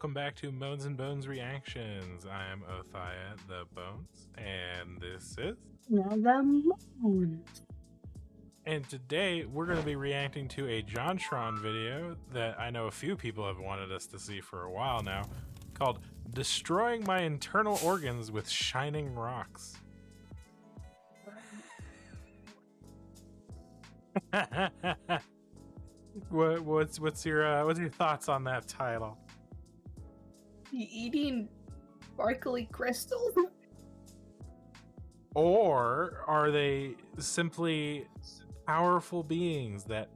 welcome back to Moans and Bones Reactions. I'm Othaya the Bones, and this is... The moon. And today, we're going to be reacting to a JonTron video that I know a few people have wanted us to see for a while now, called Destroying My Internal Organs with Shining Rocks. What's your thoughts on that title? You eating sparkly crystals? Or are they simply powerful beings that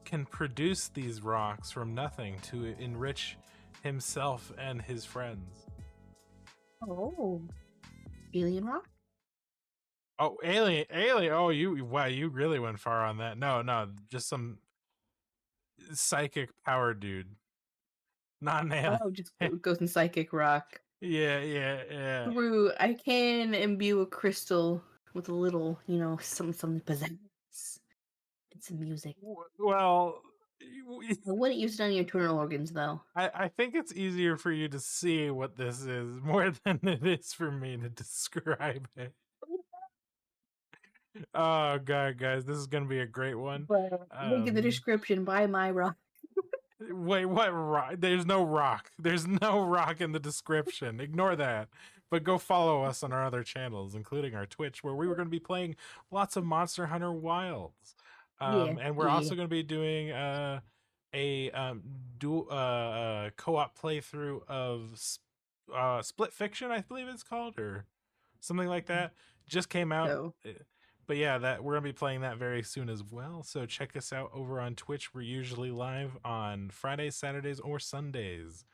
can produce these rocks from nothing to enrich himself and his friends? Oh, alien rock? Oh, alien! Oh, you really went far on that. No, just some psychic power dude. Not an alien. Oh, just goes in psychic rock. Yeah. Through, I can imbue a crystal with a little, some pizzazz and some music. Well, I wouldn't use it on your internal organs, though. I think it's easier for you to see what this is more than it is for me to describe it. Oh god, guys, this is gonna be a great one. But link in the description. Buy my rock. Wait, what rock? There's no rock. There's no rock in the description. Ignore that. But go follow us on our other channels, including our Twitch, where we were going to be playing lots of Monster Hunter Wilds. And we're also going to be doing a co-op playthrough of Split Fiction, I believe it's called, or something like that. Just came out. So. But yeah, that we're gonna be playing that very soon as well. So check us out over on Twitch. We're usually live on Fridays, Saturdays, or Sundays.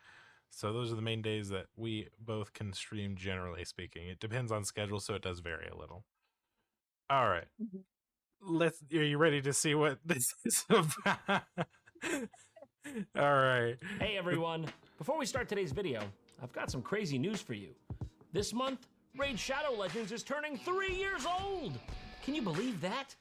So those are the main days that we both can stream, generally speaking. It depends on schedule, so it does vary a little. All right. Are you ready to see what this is about? All right. Hey everyone. Before we start today's video, I've got some crazy news for you. This month, Raid Shadow Legends is turning 3 years old. Can you believe that?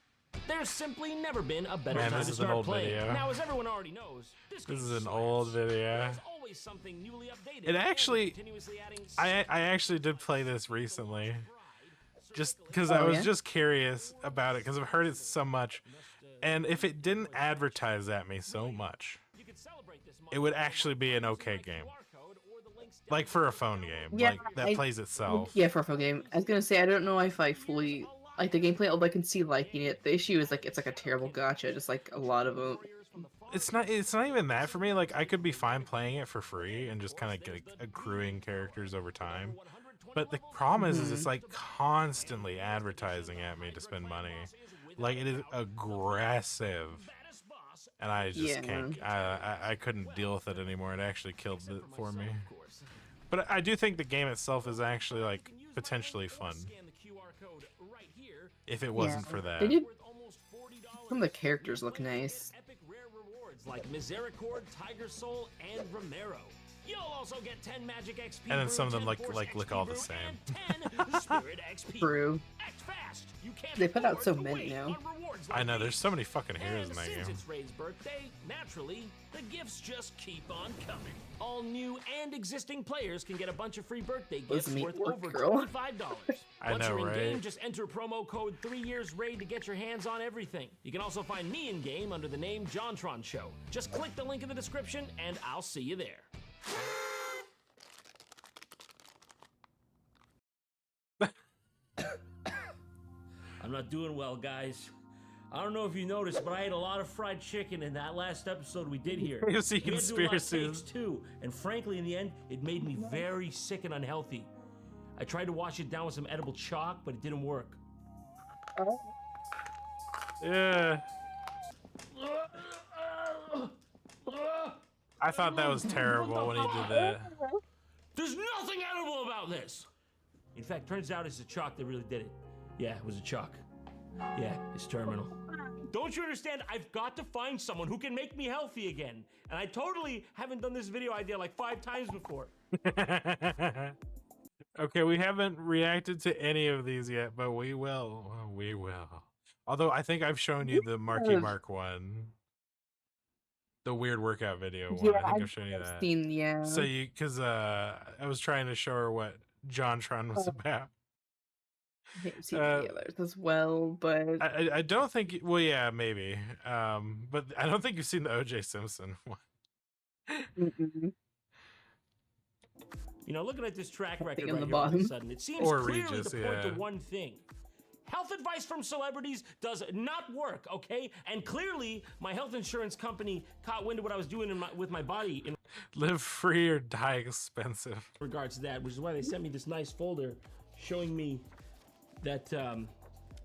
There's simply never been a better time to start playing. Now, as everyone already knows, this is an old video. There's always something newly updated. It actually, I actually did play this recently, just because I was just curious about it because I've heard it so much, and if it didn't advertise at me so much, it would actually be an okay game. Like for a phone game, that plays itself. Yeah, for a phone game. I was gonna say I don't know if I fully like the gameplay, although I can see liking it. The issue is it's like a terrible gacha, just like a lot of them. It's not even that for me. Like I could be fine playing it for free and just kind of like accruing characters over time. But the problem is it's like constantly advertising at me to spend money. Like it is aggressive. And I just can't. I couldn't deal with it anymore. It actually killed it for me. But I do think the game itself is actually like potentially fun. If it wasn't for that. Some of the characters look nice. Like Misericord, Tiger Soul, and Romero. You'll also get 10 magic XP. And then some of them look all the same. True. They put out so many now. I know, there's so many fucking heroes in that game. Since it's Raid's birthday, naturally, the gifts just keep on coming. All new and existing players can get a bunch of free birthday gifts worth over $25. I Once know, you're in right? game, just enter promo code 3YearsRaid to get your hands on everything. You can also find me in game under the name JonTron Show. Just click the link in the description, and I'll see you there. I'm not doing well, guys. I don't know if you noticed, but I ate a lot of fried chicken in that last episode we did here. You see conspiracies too, and frankly, in the end, it made me very sick and unhealthy. I tried to wash it down with some edible chalk, but it didn't work. Yeah. I thought that was terrible when he did that. There's nothing edible about this! In fact, turns out it's the chalk that really did it. Yeah, it was a chalk. Yeah, it's terminal. Don't you understand? I've got to find someone who can make me healthy again. And I totally haven't done this video idea like 5 times before. Okay, we haven't reacted to any of these yet, but we will. We will. Although I think I've shown you the Marky Mark one. The weird workout video one. Yeah, I think I've shown you that. seen, yeah. So because I was trying to show her what JonTron was Oh. about. I think I've seen the others as well, but I don't think. Well, yeah, maybe. But I don't think you've seen the OJ Simpson one. mm-mm. You know, looking at this track record on right the here, all of a bottom. sudden, it seems Or clearly Regis, to point to yeah. one thing. Health advice from celebrities does not work, okay? And clearly, my health insurance company caught wind of what I was doing with my body in Live free or die expensive. regards to that, which is why they sent me this nice folder showing me that, well,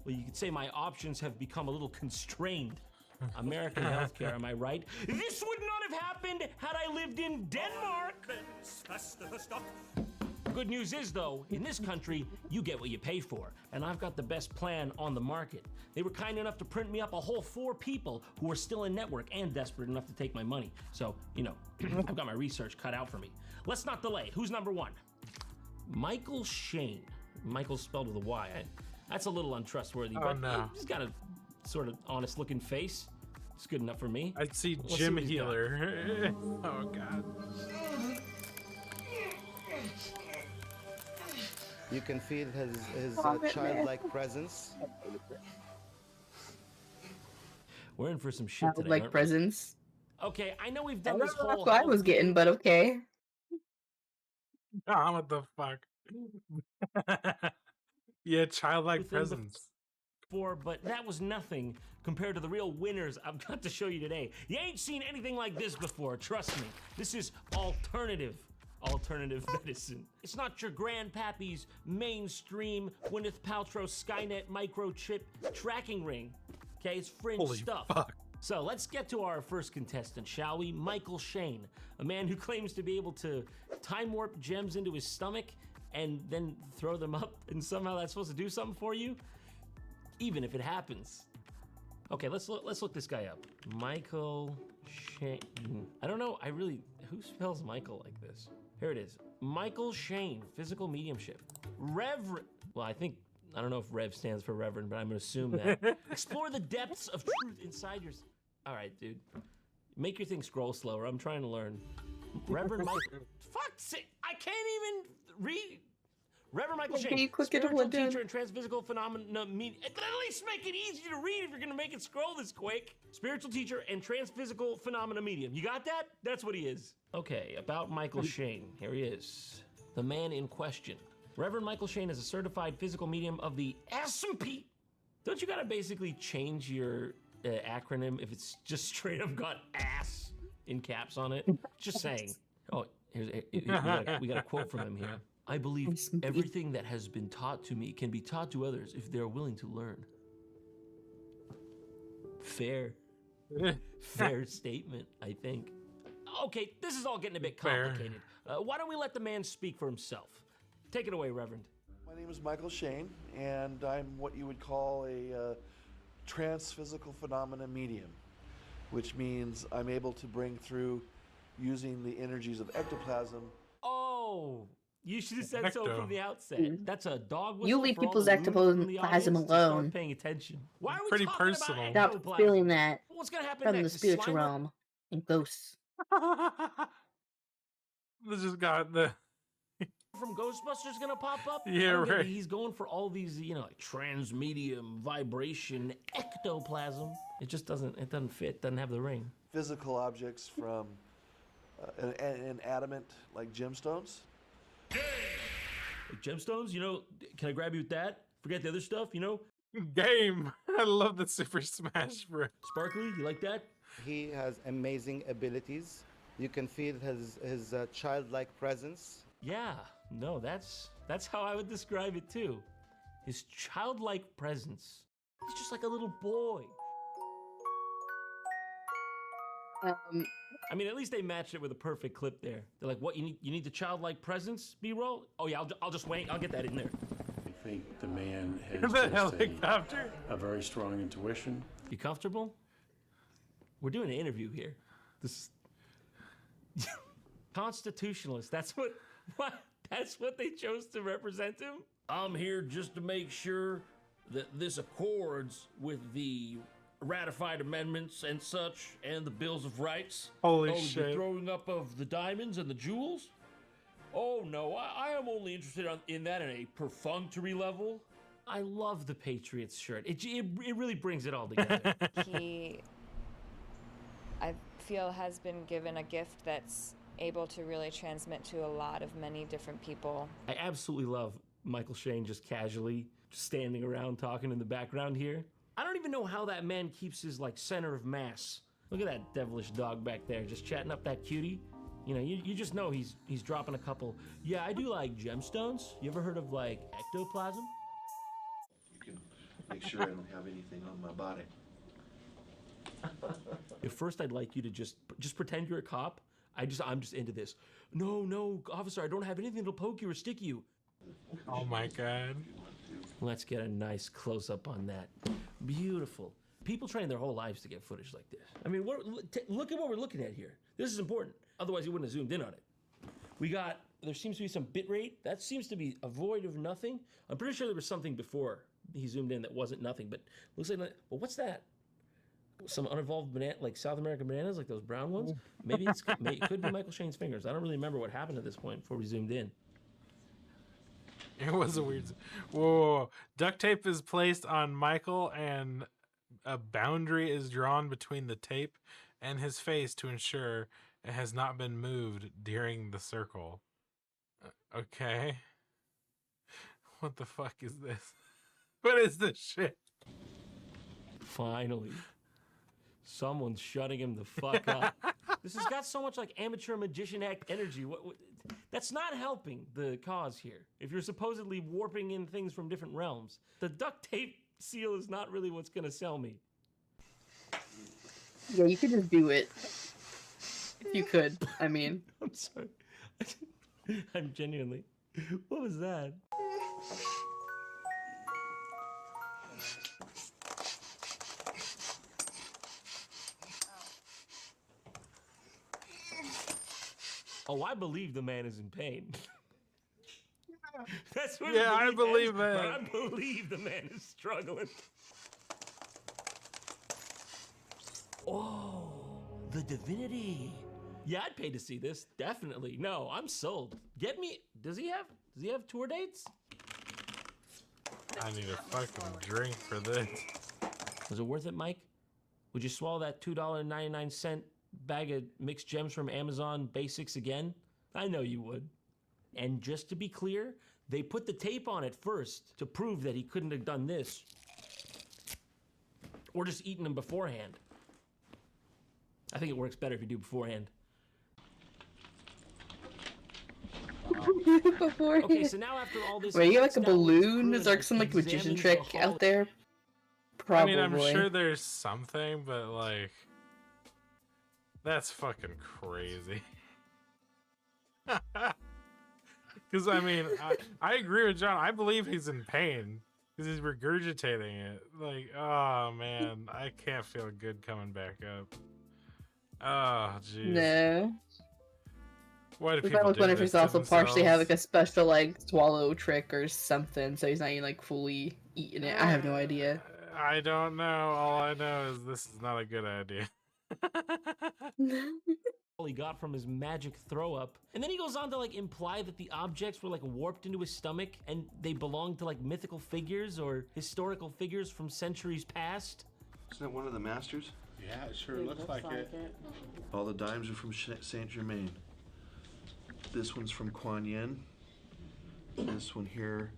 you could say my options have become a little constrained. American healthcare, am I right? This would not have happened had I lived in Denmark. Good news is, though, in this country, you get what you pay for, and I've got the best plan on the market. They were kind enough to print me up a whole 4 people who are still in network and desperate enough to take my money. So, you know, I've got my research cut out for me. Let's not delay. Who's number 1? Michael Shane. Michael's spelled with a Y. That's a little untrustworthy, but no. he's got a sort of honest-looking face. It's good enough for me. I'd see Let's see Jim what he's got. Healer. Oh God. You can feel his Love it, childlike presence. We're in for some shit today, Like aren't we? presents. Okay, I know we've I done don't this know whole that's what I health was getting, but okay. Ah, what the fuck? Yeah, childlike Within the- presence. before, but that was nothing compared to the real winners I've got to show you today. You ain't seen anything like this before, trust me. This is alternative medicine. It's not your grandpappy's mainstream Gwyneth Paltrow Skynet microchip tracking ring. Okay, it's fringe Holy stuff. fuck. So let's get to our first contestant, shall we? Michael Shane, a man who claims to be able to time warp gems into his stomach and then throw them up, and somehow that's supposed to do something for you, even if it happens. Okay, let's look this guy up. Michael Shane. I don't know. Who spells Michael like this? Here it is. Michael Shane, physical mediumship. Reverend. Well, I don't know if Rev stands for Reverend, but I'm gonna assume that. Explore the depths of truth inside your. All right, dude. Make your thing scroll slower. I'm trying to learn. Reverend Michael. Fuck's sake! I can't even read. Reverend Michael Can Shane, you click it spiritual all down? teacher and transphysical phenomena. At least make it easy to read if you're gonna make it scroll this quick. Spiritual teacher and transphysical phenomena medium. You got that? That's what he is. Okay, about Michael Shane. Here he is, the man in question. Reverend Michael Shane is a certified physical medium of the S&P. Don't you gotta basically change your acronym if it's just straight up got ass in caps on it? Just saying. Oh, we got a quote from him here. I believe everything that has been taught to me can be taught to others if they're willing to learn. Fair statement, I think. Okay, this is all getting a bit complicated. Why don't we let the man speak for himself? Take it away, Reverend. My name is Michael Shane, and I'm what you would call a transphysical phenomena medium, which means I'm able to bring through using the energies of ectoplasm. Oh, you should have said so Ecto. from the outset. That's a dog whistle. You leave for all people's the loons in the ectoplasm audience to start alone. paying attention. Why are we Pretty talking personal. about Stop ectoplasm? feeling that What's gonna happen from next? the Is spiritual Slimer- realm and ghosts. This just got the. from Ghostbusters gonna pop up? Yeah, I don't get it. right. He's going for all these, like transmedium, vibration, ectoplasm. It just doesn't fit. Doesn't have the ring. Physical objects from an adamant like gemstones. Like gemstones, can I grab you with that? Forget the other stuff, Game. I love the Super Smash Bros. Sparkly, you like that? He has amazing abilities. You can feel his childlike presence. Yeah, no, that's how I would describe it too. His childlike presence. He's just like a little boy. I mean, at least they matched it with a perfect clip there. They're like, "What you need the childlike presence B-roll? Oh yeah, I'll just wait. I'll get that in there." I think the man has The just helicopter. a very strong intuition. You comfortable? We're doing an interview here. This is constitutionalist. That's what they chose to represent him. I'm here just to make sure that this accords with the ratified amendments and such, and the bills of rights. Holy The shit. throwing up of the diamonds and the jewels. Oh no, I am only interested in that in a perfunctory level. I love the Patriots shirt. It really brings it all together. He, I feel, has been given a gift that's able to really transmit to a lot of many different people. I absolutely love Michael Shane just casually just standing around talking in the background here. I don't even know how that man keeps his like center of mass. Look at that devilish dog back there just chatting up that cutie. You know, you just know he's dropping a couple. Yeah, I do like gemstones. You ever heard of like ectoplasm? You can make sure I don't have anything on my body. At first, I'd like you to just pretend you're a cop. I'm just into this. No, officer, I don't have anything that'll poke you or stick you. Oh my god. Let's get a nice close-up on that. Beautiful. People train their whole lives to get footage like this. I mean, look at what we're looking at here. This is important. Otherwise, you wouldn't have zoomed in on it. There seems to be some bit rate. That seems to be a void of nothing. I'm pretty sure there was something before he zoomed in that wasn't nothing, but looks like, well, what's that? Some unevolved banana, like South American bananas, like those brown ones? Maybe it could be Michael Shane's fingers. I don't really remember what happened at this point before we zoomed in. It was a weird. Whoa. Duct tape is placed on Michael, and a boundary is drawn between the tape and his face to ensure it has not been moved during the circle. Okay. What the fuck is this? What is this shit? Finally. Someone's shutting him the fuck up. This has got so much like amateur magician act energy. What, that's not helping the cause here. If you're supposedly warping in things from different realms, the duct tape seal is not really what's gonna sell me. Yeah, you could just do it. If you could, I mean. I'm sorry. I'm genuinely. What was that? Oh, I believe the man is in pain. That's what Yeah, I believe ends, that. but I believe the man is struggling. Oh, the divinity. Yeah, I'd pay to see this. Definitely. No, I'm sold. Get me. Does he have tour dates? I need a fucking drink for this. Was it worth it, Mike? Would you swallow that $2.99 bag of mixed gems from Amazon Basics again? I know you would. And just to be clear, they put the tape on it first to prove that he couldn't have done this. Or just eaten them beforehand. I think it works better if you do beforehand. Before Okay, so now after all this... Wait, you got like a now let's balloon? Is there cruise some like magician examine trick the out there? Probably. I mean, I'm sure there's something, but like, that's fucking crazy. Because I mean, I agree with John. I believe he's in pain because he's regurgitating it. Like, oh man, I can't feel good coming back up. Oh jeez. No. Why do I people was do wondering if this he's to also partially have like themselves? a special like swallow trick or something, so he's not even like fully eating it. I have no idea. I don't know. All I know is this is not a good idea. all he got from his magic throw up. And then he goes on to like imply that the objects were like warped into his stomach and they belonged to like mythical figures or historical figures from centuries past. Isn't that one of the masters? Yeah, it sure looks like it. All the dimes are from Saint Germain. This one's from Kuan Yin. This one here,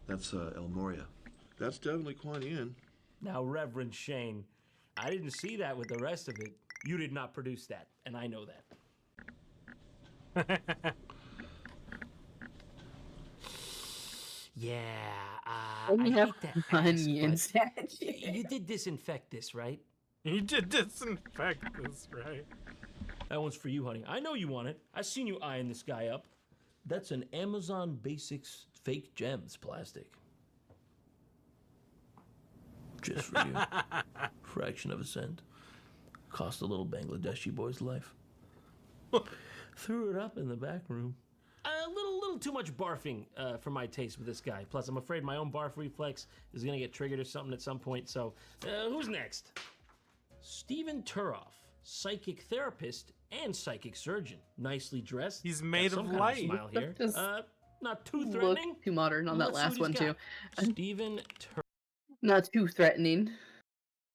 that's El Moria. That's definitely Kuan Yin. Now, Reverend Shane, I didn't see that with the rest of it. You did not produce that, and I know that. Yeah, I Only have hate to one ask, onion but statue. you did disinfect this, right? You did disinfect this, right? That one's for you, honey. I know you want it. I seen you eyeing this guy up. That's an Amazon Basics fake gems plastic. Just for you. Fraction of a cent. Cost a little Bangladeshi boy's life. Threw it up in the back room. A little too much barfing for my taste with this guy. Plus, I'm afraid my own barf reflex is gonna get triggered or something at some point. So, who's next? Stephen Turoff, psychic therapist and psychic surgeon. Nicely dressed. He's Got made some of kind light. smile here. Just Not too Look threatening. too modern on that Let's see last what one he's too. got. Stephen Turoff. Not too threatening.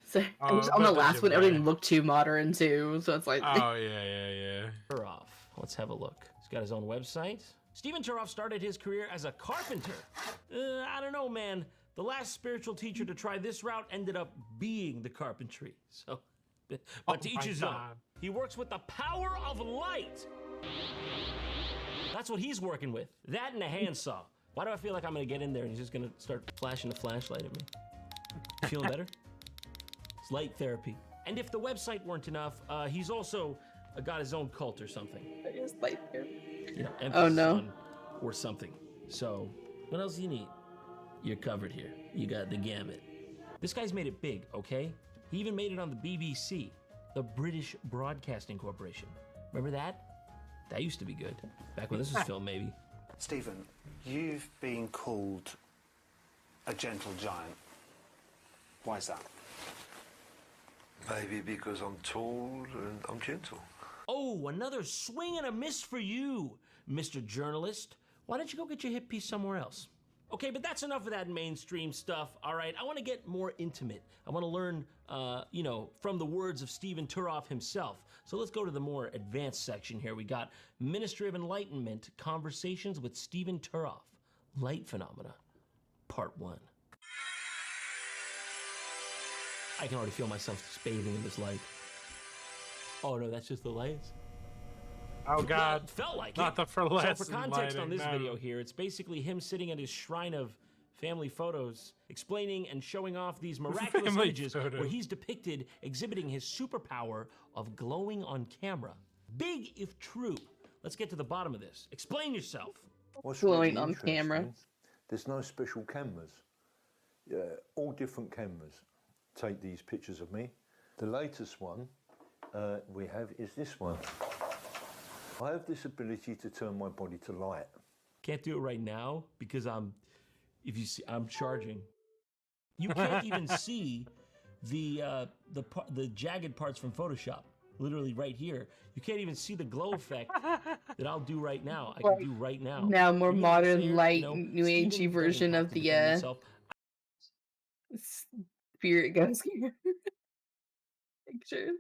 So Oh, on the but last you one, everything might. looked too modern too. So it's like, Oh yeah. Turoff. Let's have a look. He's got his own website. Stephen Turoff started his career as a carpenter. I don't know, man. The last spiritual teacher to try this route ended up being the carpentry. So, but to each my his own. God. He works with the power of light. That's what he's working with. That and a handsaw. Why do I feel like I'm gonna get in there and he's just gonna start flashing the flashlight at me? Feeling better? It's light therapy. And if the website weren't enough, he's also got his own cult or something. it's like, You know, Oh, emphasis no. on or something. So, what else do you need? You're covered here. You got the gamut. This guy's made it big, okay? He even made it on the BBC, the British Broadcasting Corporation. Remember that? That used to be good. Back when this was filmed, maybe. Stephen, you've been called a gentle giant. Why is that? Maybe because I'm tall and I'm gentle. Oh, another swing and a miss for you, Mr. Journalist. Why don't you go get your hit piece somewhere else? Okay, but that's enough of that mainstream stuff, all right? I want to get more intimate. I want to learn, from the words of Stephen Turoff himself. So let's go to the more advanced section here. We got Ministry of Enlightenment, Conversations with Stephen Turoff, Light Phenomena, Part 1. I can already feel myself just bathing in this light. Oh no, that's just the lights? Oh God. Well, felt like Not it. the fluorescent So for context on lighting, this no. video here, it's basically him sitting at his shrine of family photos, explaining and showing off these miraculous Family images where photos. he's depicted exhibiting his superpower of glowing on camera. Big if true. Let's get to the bottom of this. Explain yourself. What's Glowing on camera. interesting, there's no special cameras. All different cameras take these pictures of me. The latest one we have is this one. I have this ability to turn my body to light. Can't do it right now because I'm charging. You can't even see the jagged parts from Photoshop. Literally right here. You can't even see the glow effect that I'll do right now. I can do right now. now more Even if modern, it's there, light, you know, new Steven agey doesn't version have of to the defend himself. spirit ghost pictures.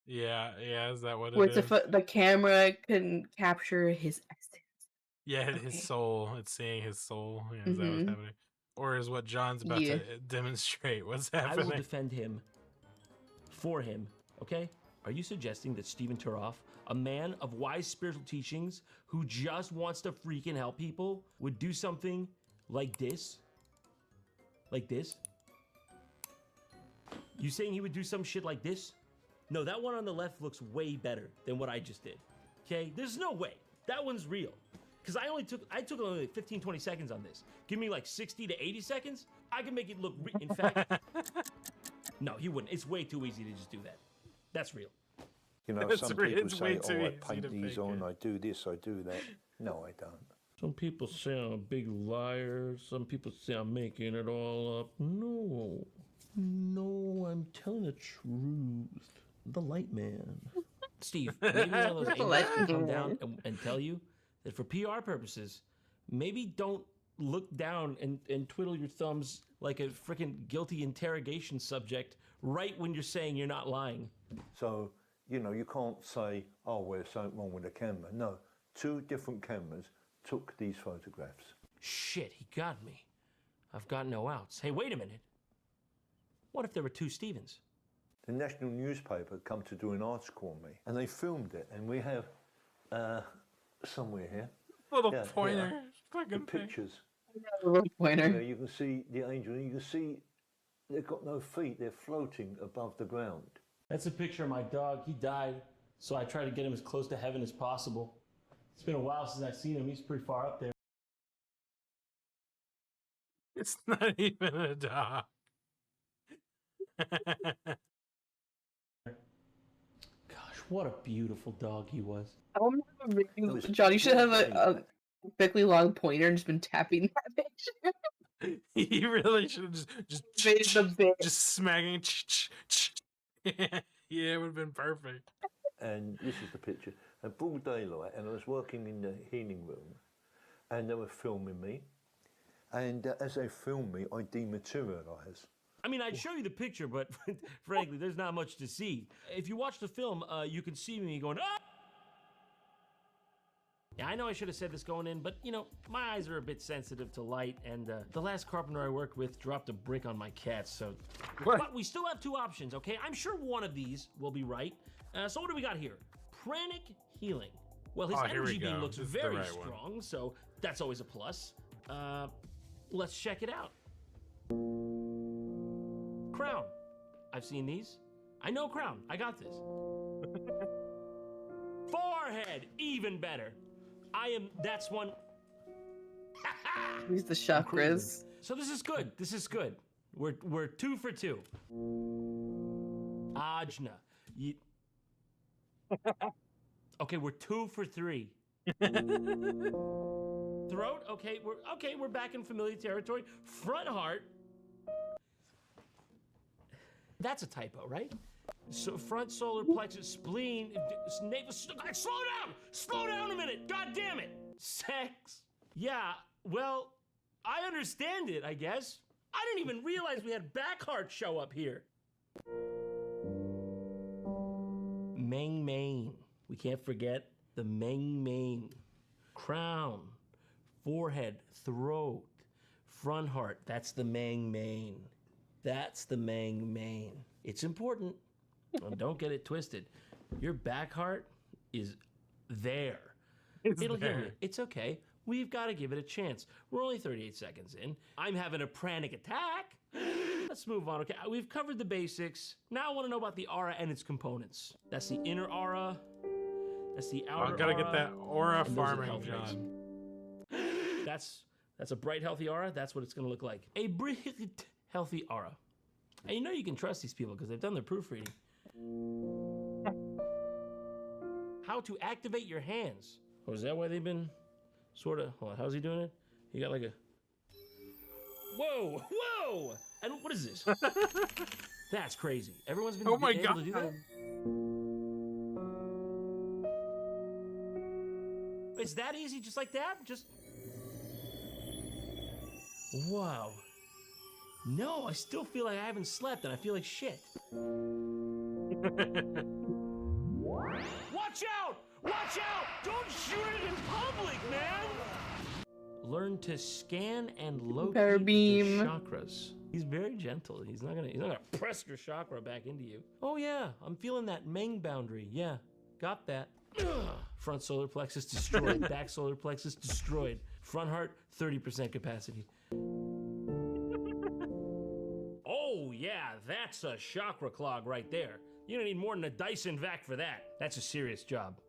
Yeah, is that what Where it it's is? the camera can capture his essence. Yeah, Okay. his soul. It's seeing his soul. Yeah, is that what's Mhm. happening? Or is what John's about Yeah. to demonstrate what's I will happening? defend him for him, okay? Are you suggesting that Stephen Turoff, a man of wise spiritual teachings who just wants to freaking help people, would do something like this? Like this? You saying he would do some shit like this? No, that one on the left looks way better than what I just did. Okay? There's no way. That one's real. Because I took only like 15, 20 seconds on this. Give me like 60 to 80 seconds. I can make it look, in fact, no, he wouldn't. It's way too easy to just do that. That's real. You know, It's some way people too say, easy I to paint these fake on, it. I do this, I do that. No, I don't. Some people say I'm a big liar. Some people say I'm making it all up. No, I'm telling the truth. The light man. Steve, maybe one of those angels light can come man. down and tell you that for PR purposes, maybe don't look down and twiddle your thumbs like a freaking guilty interrogation subject right when you're saying you're not lying. So, you know, you can't say, oh, there's something wrong with the camera. No, 2 different cameras took these photographs. Shit, he got me. I've got no outs. Hey, wait a minute. What if there were 2 Stevens? The national newspaper come to do an article on me, and they filmed it, and we have somewhere here Little Yeah, pointer. yeah. the Fucking thing. pictures. A little pointer. Where you can see the angel, and you can see they've got no feet; they're floating above the ground. That's a picture of my dog. He died, so I try to get him as close to heaven as possible. It's been a while since I've seen him. He's pretty far up there. It's not even a dog. Gosh, what a beautiful dog he was. I want to have a video. was John, you should have a really- perfectly long pointer and just been tapping that picture. He really should have just Made the bit. just smacking. Yeah, it would have been perfect. And this is the picture. At broad daylight, and I was working in the healing room, and they were filming me. And as they filmed me, I dematerialise. I mean, I'd show you the picture, but frankly, there's not much to see. If you watch the film, you can see me going, ah! Yeah, I know I should have said this going in, but, you know, my eyes are a bit sensitive to light, and the last carpenter I worked with dropped a brick on my cats, so... What? But we still have two options, okay? I'm sure one of these will be right. So what do we got here? Pranic Healing. Well, his energy beam looks very strong, so that's always a plus. Let's check it out. Crown. I've seen these. I know Crown. I got this. Forehead. Even better. That's one. Use the chakras. So this is good. This is good. We're 2 for 2. Ajna. Okay, we're 2 for 3. Throat. Okay, we're back in familiar territory. Front heart. That's a typo, right? So front solar plexus, spleen, navel. Slow down a minute. God damn it. Sex. Yeah. Well, I understand it. I guess. I didn't even realize we had back heart show up here. Main. We can't forget the main. Crown, forehead, throat, front heart. That's the main. That's the main. It's important. Don't get it twisted. Your back heart is there. It'll there. heal you. It's okay. We've got to give it a chance. We're only 38 seconds in. I'm having a pranic attack. Let's move on. Okay, we've covered the basics. Now I want to know about the aura and its components. That's the inner aura. That's the outer aura. I gotta get that aura And those are the farming, health rates. John. That's a bright, healthy aura. That's what it's going to look like. A bright, healthy aura. And you know you can trust these people because they've done their proofreading. How to activate your hands. Oh, is that why they've been sort of... Hold on, how's he doing it? He got like a... Whoa! And what is this? That's crazy. Everyone's been able to do that? It's that easy, just like that? Just... Wow. No, I still feel like I haven't slept and I feel like shit. Watch out! Watch out! Don't shoot it in public, man! Learn to scan and locate beam. your chakras. He's very gentle. He's not gonna press your chakra back into you. Oh yeah, I'm feeling that Meng boundary. Yeah, got that. Ugh. Front solar plexus destroyed. Back solar plexus destroyed. Front heart 30% capacity. Oh yeah, that's a chakra clog right there. You don't need more than a Dyson vac for that. That's a serious job.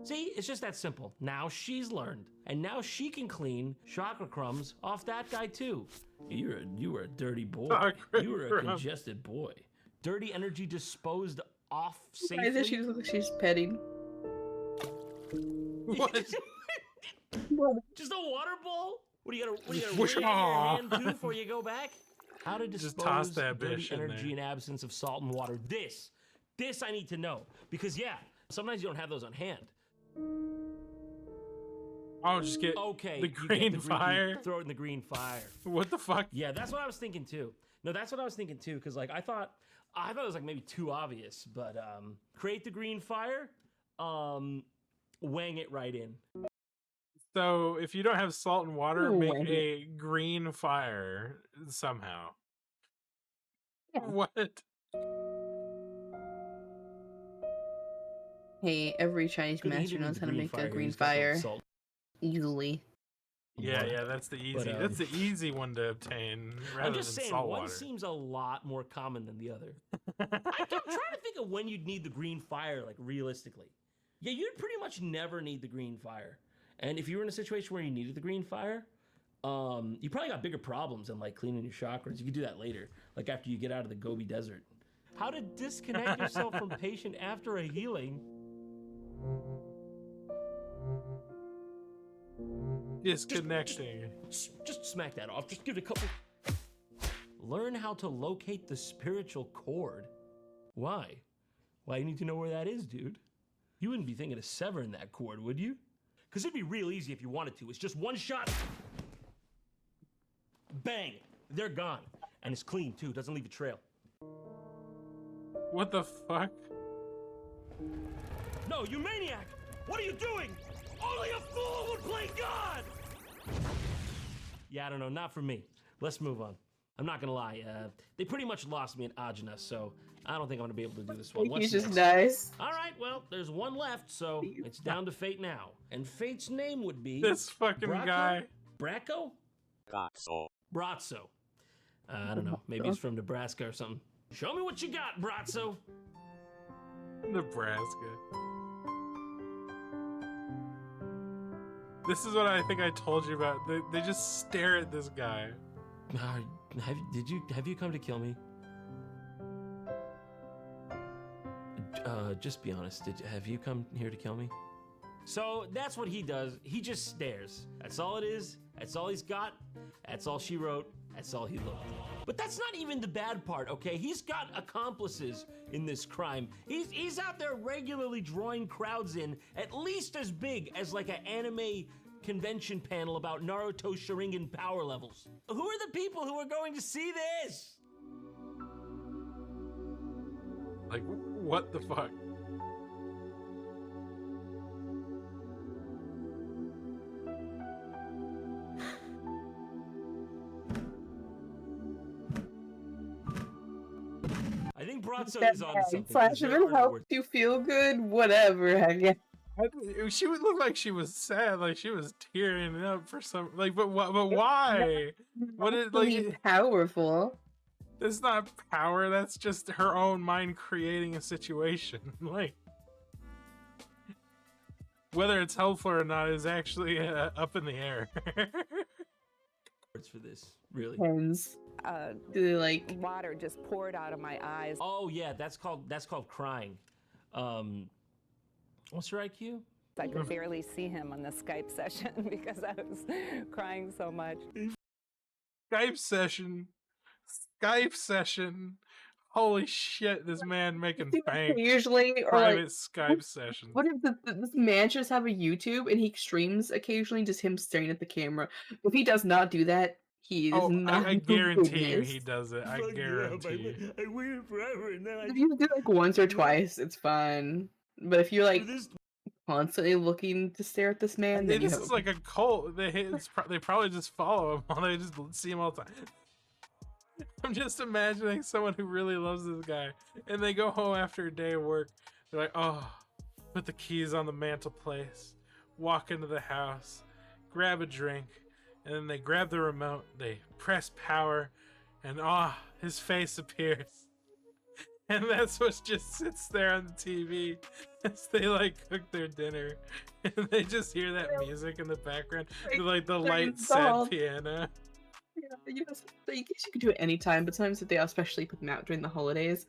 See, it's just that simple. Now she's learned, and now she can clean chakra crumbs off that guy too. You were a dirty boy. Chakra You were a crumbs. congested boy. Dirty energy disposed off safely. I think she looks like she's petting. What? Just a water bowl? What do you gotta Whoosh, wring out aw. your hand to before you go back? How to dispose Just toss that dirty bitch in energy there. in absence of salt and water. This I need to know. Because yeah, sometimes you don't have those on hand. I'll just get Okay, the you get green fire. Throw it in the green fire. What the fuck? Yeah, that's what I was thinking too. No, that's what I was thinking too, because like I thought it was like maybe too obvious, but create the green fire, wang it right in. So if you don't have salt and water, Ooh, make Wendy. a green fire somehow. What? Hey, every Chinese Could've master heated knows the how to make a here, green he's got some fire salt. easily. Yeah, that's the easy. But, that's the easy one to obtain rather I'm just than saying, salt one water. seems a lot more common than the other. I'm trying to think of when you'd need the green fire, like realistically. Yeah, you'd pretty much never need the green fire. And if you were in a situation where you needed the green fire, you probably got bigger problems than like cleaning your chakras. You could do that later, like after you get out of the Gobi Desert. How to disconnect yourself from patient after a healing. Disconnecting. Just smack that off. Just give it a couple Learn how to locate the spiritual cord. Why? Why, you need to know where that is, dude. You wouldn't be thinking of severing that cord, would you? Because it'd be real easy if you wanted to. It's just one shot. Bang! They're gone. And it's clean, too. Doesn't leave a trail. What the fuck? No, you maniac! What are you doing? Only a fool would play God! Yeah, I don't know. Not for me. Let's move on. I'm not gonna lie. They pretty much lost me in Ajna, so I don't think I'm gonna be able to do this one. He's just nice. All right, well, there's one left, so it's down to Fate now. And Fate's name would be... This fucking guy. Bracco? Brazzo. Brazzo. I don't know. Maybe he's from Nebraska or something. Show me what you got, Brazzo. Nebraska. This is what I think I told you about. They just stare at this guy. Have you come to kill me? Just be honest. Have you come here to kill me? So that's what he does. He just stares. That's all it is. That's all he's got. That's all she wrote. That's all he looked. But that's not even the bad part, okay? He's got accomplices in this crime. He's out there regularly drawing crowds in, at least as big as like an anime convention panel about Naruto Sharingan power levels. Who are the people who are going to see this? Like, what the fuck? I think Brazzo is on something. Flash, if it helps you feel good, whatever. I guess. She would look like she was sad, like she was tearing up for some, like, but why? What is like powerful? It's not power. That's just her own mind creating a situation. Like, whether it's helpful or not is actually up in the air. Words for this, really. Like water just poured out of my eyes. Oh yeah, that's called crying. What's your IQ? I could barely see him on the Skype session because I was crying so much. Skype session. Holy shit, this man making bank. Usually, or private like, Skype sessions. What if this man just have a YouTube and he streams occasionally, just him staring at the camera? If he does not do that, he is not. I guarantee you he does it. I guarantee you. I waited forever and then If you do it like once or twice, it's fine. But if you're like constantly looking to stare at this man, then this is like a cult. They probably just follow him while they just see him all the time. I'm just imagining someone who really loves this guy, and they go home after a day of work. They're like, oh, put the keys on the mantelpiece, walk into the house, grab a drink, and then they grab the remote, they press power, and his face appears. And that's what just sits there on the TV as they like cook their dinner, and they just hear that music in the background, like the light sad piano. Yeah, I guess you could do it anytime, but sometimes they especially put them out during the holidays.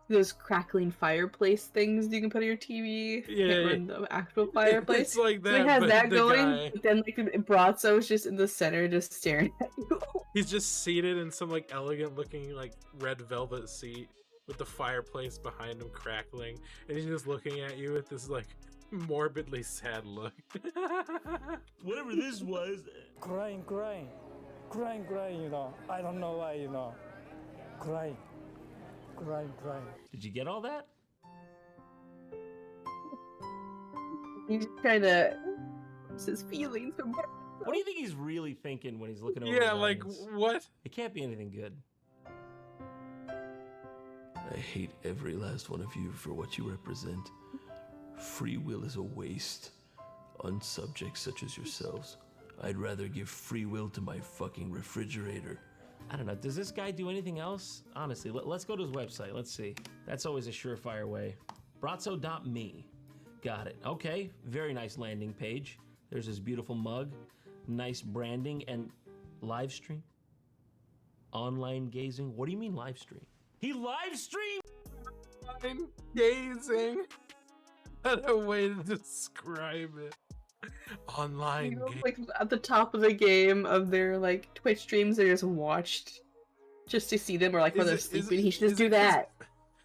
Those crackling fireplace things you can put on your TV. Yeah, the actual fireplace. It's like that. So he has but that going, guy, but then like Brazzo's just in the center, just staring at you. He's just seated in some like elegant looking like red velvet seat with the fireplace behind him crackling, and he's just looking at you with this like morbidly sad look. Whatever this was. Crying, you know. I don't know why, you know. Crying. Did you get all that? He's trying to his feelings. What do you think he's really thinking when he's looking over? Yeah, like what? It can't be anything good. I hate every last one of you for what you represent. Free will is a waste. On subjects such as yourselves, I'd rather give free will to my fucking refrigerator. I don't know. Does this guy do anything else? Honestly, let's go to his website. Let's see. That's always a surefire way. Brazzo.me. Got it. Okay. Very nice landing page. There's his beautiful mug. Nice branding and live stream. Online gazing. What do you mean live stream? He live streamed? Online gazing. What a way to describe it. Online game. Like at the top of the game of their like Twitch streams, they just watched just to see them, or like when they're sleeping, he should is just do it 'cause- that.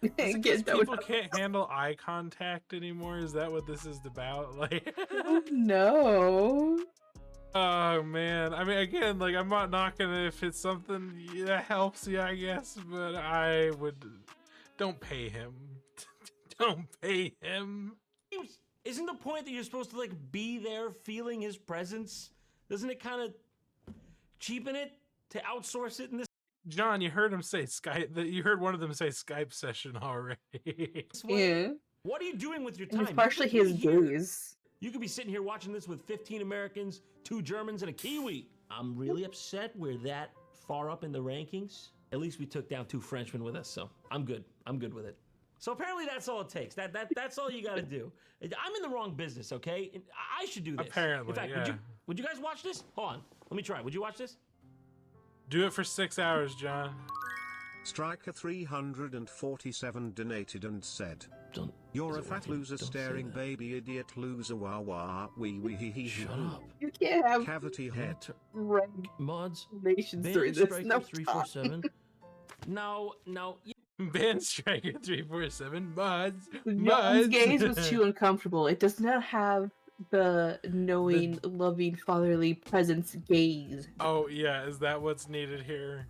Is it 'cause Get people donuts. can't handle eye contact anymore? Is that what this is about? Like, Oh, no. oh man. I mean, again, like I'm not knocking it if it's something that helps you, I guess, but I would don't pay him. Don't pay him. Isn't the point that you're supposed to like be there feeling his presence? Doesn't it kind of cheapen it to outsource it in this John, you heard him say Skype. You heard one of them say Skype session already. way? Yeah. What are you doing with your And time? it's partially You could his be here. gaze. You could be sitting here watching this with 15 Americans, 2 Germans, and a Kiwi. I'm really upset we're that far up in the rankings. At least we took down 2 Frenchmen with us, so I'm good. I'm good with it. So apparently that's all it takes. That's all you got to do. I'm in the wrong business, okay? I should do this. Apparently, in fact, yeah. would you guys watch this? Hold on, let me try. Would you watch this? Do it for 6 hours, John. Striker 347 donated and said, Don't. "You're a fat loser, staring baby idiot loser, wah wah wee wee hee hee." Shut up. You can't have Cavity head. Mods. nations Ban during this. Striker No, 347. No. Ban Striker 347 mods. John's gaze was too uncomfortable. It does not have the knowing, loving, fatherly presence gaze. Oh yeah, is that what's needed here?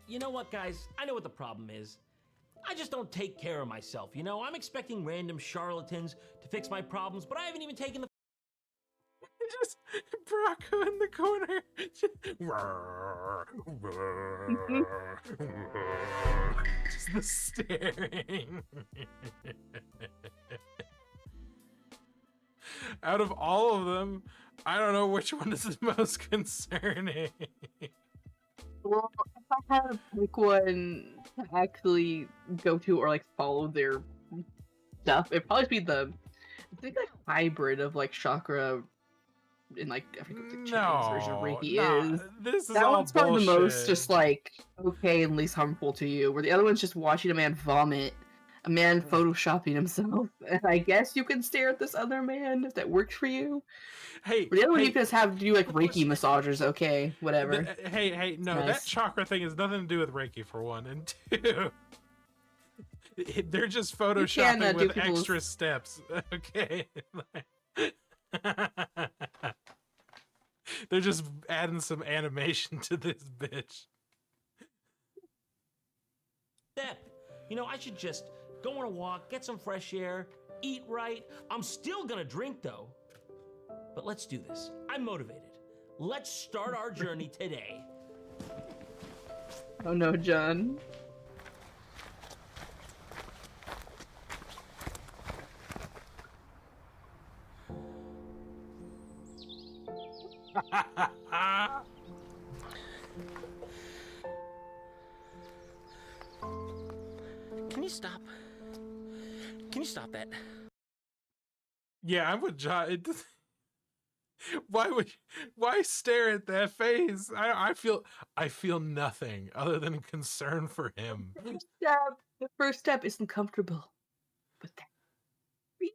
You know what, guys? I know what the problem is. I just don't take care of myself, you know? I'm expecting random charlatans to fix my problems, but I haven't even taken the Just Brocco in the corner. Just the staring. Out of all of them, I don't know which one is the most concerning. Well, if I had to pick one to actually go to or like follow their stuff, it'd probably be I think like hybrid of like chakra and like I think what the Chinese version of Reiki is. This is That all one's probably the most bullshit. just like okay and least harmful to you, where the other one's just watching a man vomit, a man photoshopping himself, and I guess you can stare at this other man if that works for you. Hey, But the other one hey, you can just have to do like Reiki massages, okay, whatever. hey, no, that Nice. chakra thing has nothing to do with Reiki for one, and two, they're just photoshopping do with people's- extra steps. Okay, they're just adding some animation to this bitch. step. You know, I should just go on a walk, get some fresh air, eat right. I'm still gonna drink though. But let's do this. I'm motivated. Let's start our journey today. Oh no, John. Can you stop? Can you stop that? Yeah, I'm with John. It does... Why stare at that face? I feel nothing other than concern for him. The first step isn't comfortable, but that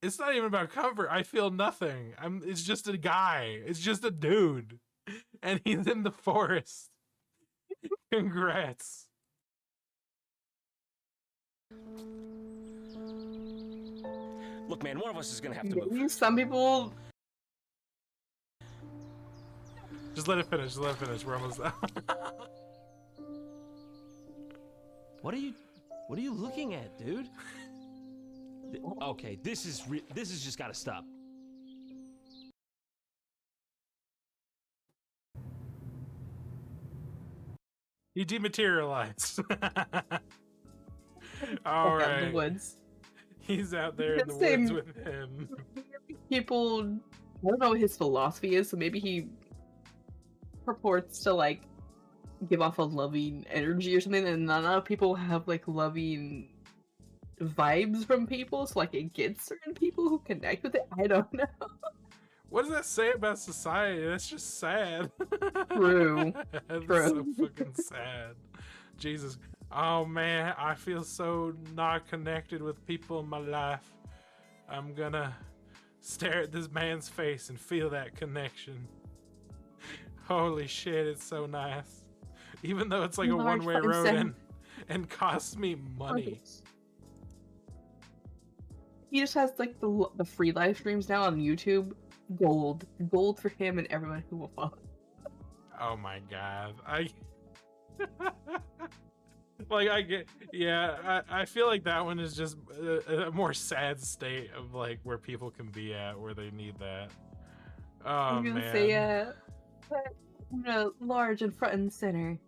It's not even about comfort. I feel nothing. It's just a guy. It's just a dude. And he's in the forest. Congrats. Look, man, one of us is gonna have to move. maybe some people. Just let it finish. Just let it finish. We're almost done. What are you looking at, dude? Okay, this is just gotta stop. He dematerialized. All Out in right. the woods. He's out there in the Let's say woods with him. People, I don't know what his philosophy is, so maybe he purports to like give off a loving energy or something, and not enough people have like loving vibes from people, so like it gets certain people who connect with it. I don't know. What does that say about society? That's just sad. True. That's True. so fucking sad. Jesus. Oh man, I feel so not connected with people in my life. I'm gonna stare at this man's face and feel that connection. Holy shit, it's so nice. Even though it's like a Large one-way 5 road cent. and costs me money. He just has like the free live streams now on YouTube. Gold for him and everyone who will follow. Oh my god. I get, yeah, I feel like that one is just a more sad state of like where people can be at where they need that. Oh I'm gonna man. say, large and front and center.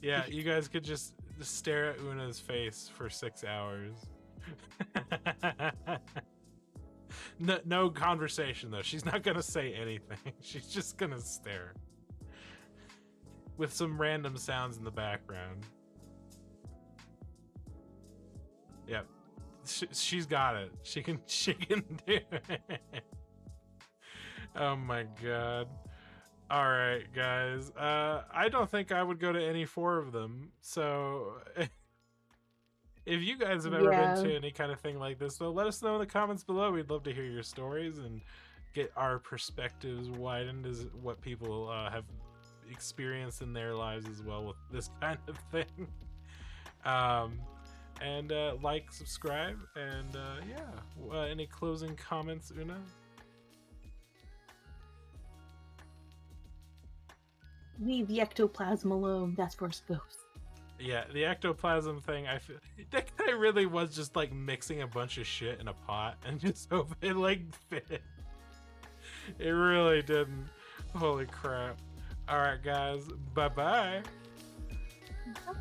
Yeah, you guys could just stare at Una's face for 6 hours. No conversation though. She's not gonna say anything. She's just gonna stare. With some random sounds in the background. Yep. She's got it. She can do it. Oh my god. Alright, guys. I don't think I would go to any 4 of them. So if you guys have ever been to any kind of thing like this, though, let us know in the comments below. We'd love to hear your stories and get our perspectives widened as what people have experienced in their lives as well with this kind of thing. And like, subscribe, and yeah. Any closing comments, Una? Leave the ectoplasm alone. That's where it's supposed. Yeah, the ectoplasm thing, I feel that guy really was just like mixing a bunch of shit in a pot and just hope it like fit. It really didn't. Holy crap. Alright guys, bye-bye. Bye.